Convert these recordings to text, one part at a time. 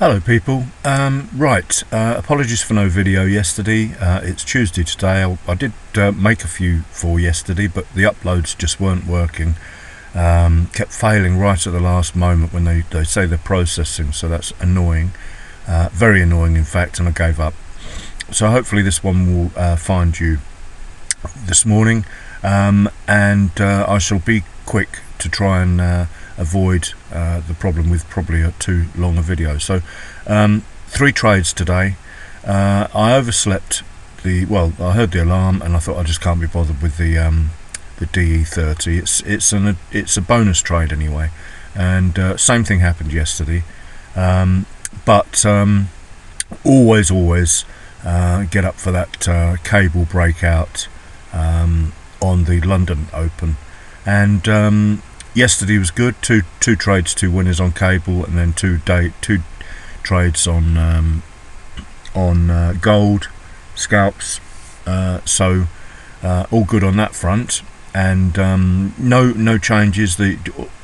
Hello people. Apologies for no video yesterday. It's Tuesday today. I did make a few for yesterday, but the uploads just weren't working. Kept failing right at the last moment when they say they're processing, so that's annoying. Very annoying in fact, and I gave up. So hopefully this one will find you this morning, and I shall be quick to try and avoid the problem with probably too long a video. So 3 trades today. I overslept I heard the alarm and I thought I just can't be bothered with the DE30. It's a bonus trade anyway, and same thing happened yesterday. But always get up for that cable breakout on the London Open, and yesterday was good. Two trades, 2 winners on cable, and then two trades on gold scalps. So all good on that front, and no changes.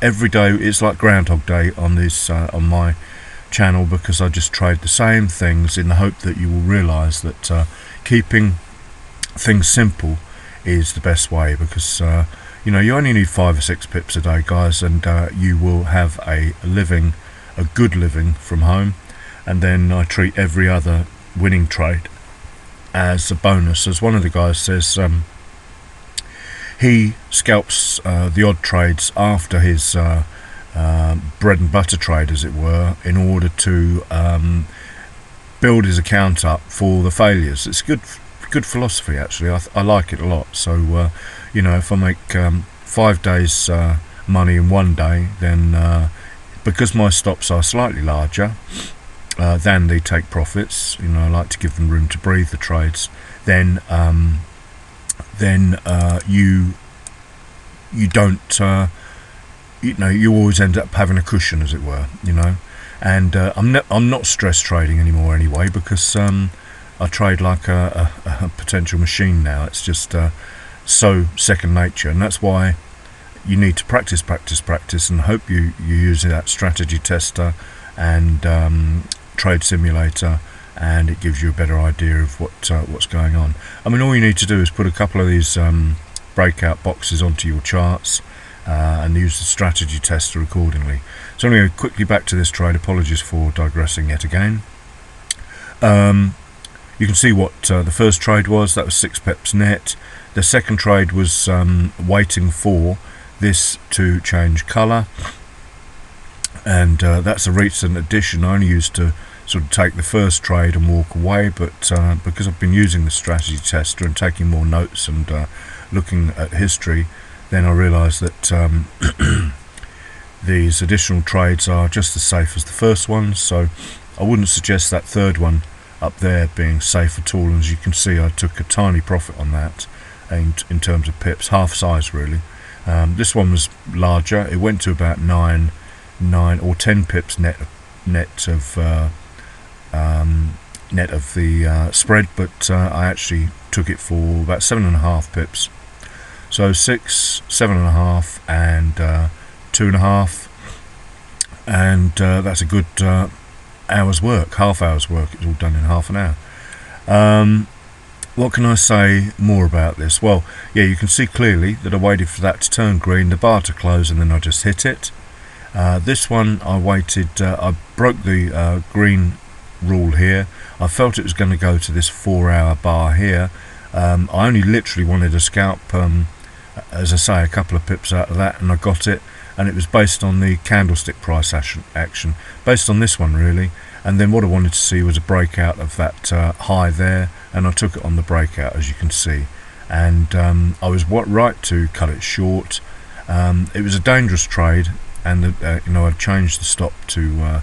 Every day it's like Groundhog Day on this on my channel, because I just trade the same things in the hope that you will realise that keeping things simple is the best way, because you only need 5 or 6 pips a day, guys, and you will have a good living from home. And then I treat every other winning trade as a bonus. As one of the guys says, he scalps the odd trades after his bread and butter trade, as it were, in order to build his account up for the failures. It's good philosophy, actually. I like it a lot. So if I make 5 days money in one day, then because my stops are slightly larger than the take profits, I like to give them room to breathe, the trades, then you don't you always end up having a cushion, as it were, and I'm not stress trading anymore anyway, because I trade like a potential machine now. It's just so second nature, and that's why you need to practice, and hope you use that strategy tester and trade simulator, and it gives you a better idea of what's going on. I mean, all you need to do is put a couple of these breakout boxes onto your charts and use the strategy tester accordingly. So anyway, quickly back to this trade. Apologies for digressing yet again. You can see what the first trade was. That was 6 pips net. The second trade was waiting for this to change colour, and that's a recent addition. I only used to sort of take the first trade and walk away, but because I've been using the strategy tester and taking more notes and looking at history, then I realised that these additional trades are just as safe as the first ones. So I wouldn't suggest that third one up there being safe at all. And as you can see, I took a tiny profit on that in terms of pips, half size really. This one was larger. It went to about 9 or 10 pips net of the spread, but I actually took it for about 7.5 pips. So 6, 7.5, and 2.5, and that's a good hour's work, half hour's work. It's all done in half an hour. What can I say more about this? Well, yeah, you can see clearly that I waited for that to turn green, the bar to close, and then I just hit it. This one I waited, I broke the green rule here. I felt it was going to go to this 4-hour bar here. I only literally wanted a scalp, as I say, a couple of pips out of that, and I got it, and it was based on the candlestick price action, based on this one really. And then what I wanted to see was a breakout of that high there, and I took it on the breakout, as you can see, and I was right to cut it short. It was a dangerous trade, and I'd changed the stop to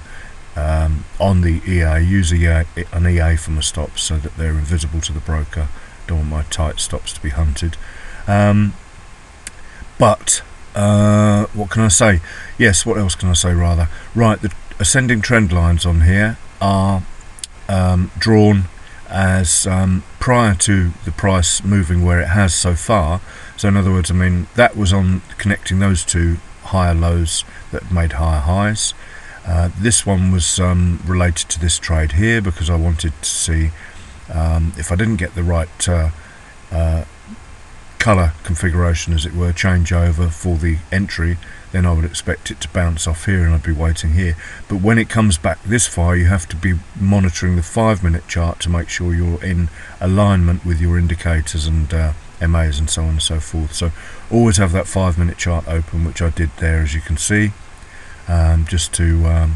on the EA, use an EA for my stops so that they're invisible to the broker. Don't want my tight stops to be hunted. But what can I say? Yes, what else can I say rather? Right, the ascending trend lines on here are drawn as prior to the price moving where it has so far. So in other words, I mean, that was on connecting those two higher lows that made higher highs. This one was related to this trade here, because I wanted to see if I didn't get the right colour configuration, as it were, change over for the entry, then I would expect it to bounce off here and I'd be waiting here. But when it comes back this far, you have to be monitoring the 5-minute chart to make sure you're in alignment with your indicators and MAs and so on and so forth. So always have that 5-minute chart open, which I did there, as you can see, just to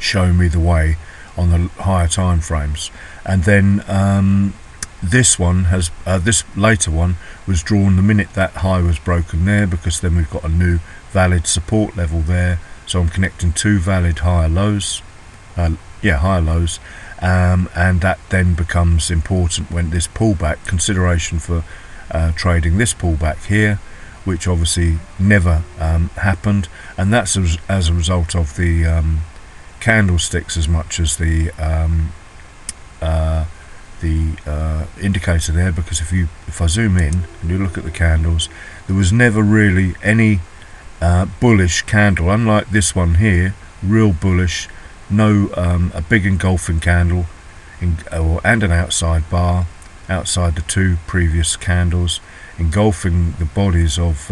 show me the way on the higher time frames. And then this one has this later one was drawn the minute that high was broken there, because then we've got a new valid support level there. So I'm connecting two valid higher lows, higher lows, and that then becomes important when this pullback, consideration for trading this pullback here, which obviously never happened, and that's as a result of the candlesticks as much as the indicator there. Because if I zoom in and you look at the candles, there was never really any bullish candle, unlike this one here, real bullish, no a big engulfing candle and an outside bar outside the two previous candles, engulfing the bodies of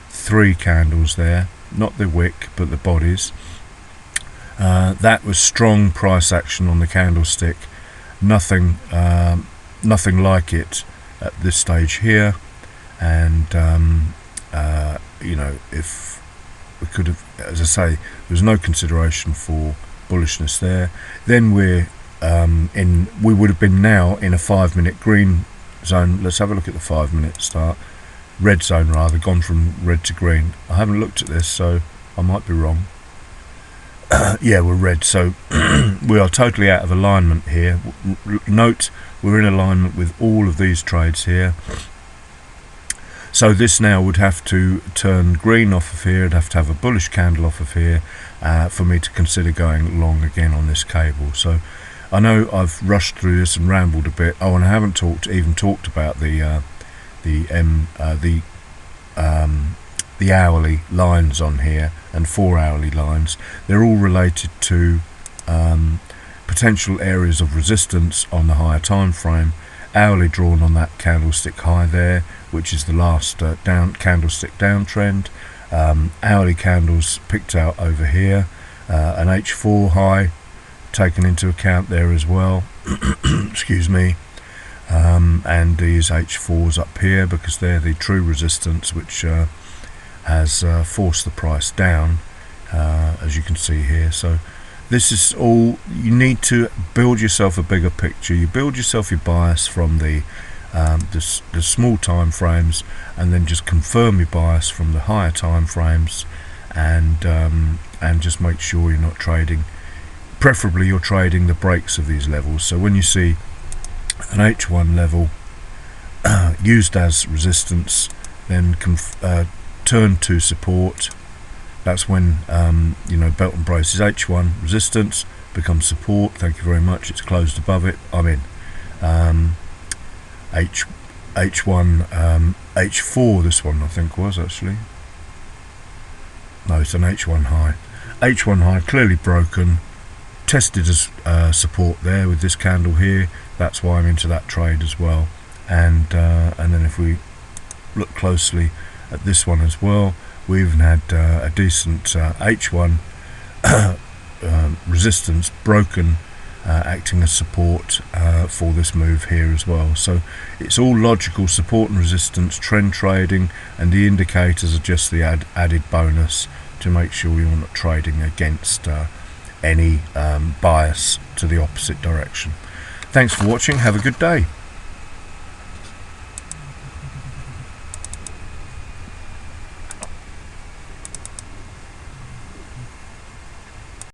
3 candles there, not the wick but the bodies. That was strong price action on the candlestick. Nothing like it at this stage here. And you know, if we could have, as I say, there was no consideration for bullishness there, then we would have been now in a 5-minute green zone. Let's have a look at the 5-minute start, red zone rather, gone from red to green. I haven't looked at this, so I might be wrong. Yeah, we're red, so we are totally out of alignment here. Note, we're in alignment with all of these trades here. So this now would have to turn green off of here, it'd have to have a bullish candle off of here for me to consider going long again on this cable. So I know I've rushed through this and rambled a bit. Oh, and I haven't even talked about the hourly lines on here and 4 hourly lines. They're all related to potential areas of resistance on the higher time frame. Hourly drawn on that candlestick high there, which is the last candlestick downtrend. Hourly candles picked out over here, an H4 high taken into account there as well. Excuse me. And these H4s up here, because they're the true resistance, which has forced the price down, as you can see here. So this is all, you need to build yourself a bigger picture. You build yourself your bias from the small time frames, and then just confirm your bias from the higher time frames, and just make sure you're not trading, preferably you're trading the breaks of these levels. So when you see an H1 level used as resistance, then turn to support. That's when you know, belt and braces, H1 resistance becomes support. Thank you very much. It's closed above it. I'm in. H1 H4. This one I think was actually. No, it's an H1 high. H1 high clearly broken. Tested as support there with this candle here. That's why I'm into that trade as well. And then if we look closely at this one as well, we even had a decent H1 resistance broken, acting as support for this move here as well. So it's all logical support and resistance, trend trading, and the indicators are just the added bonus to make sure you're not trading against any bias to the opposite direction. Thanks for watching. Have a good day.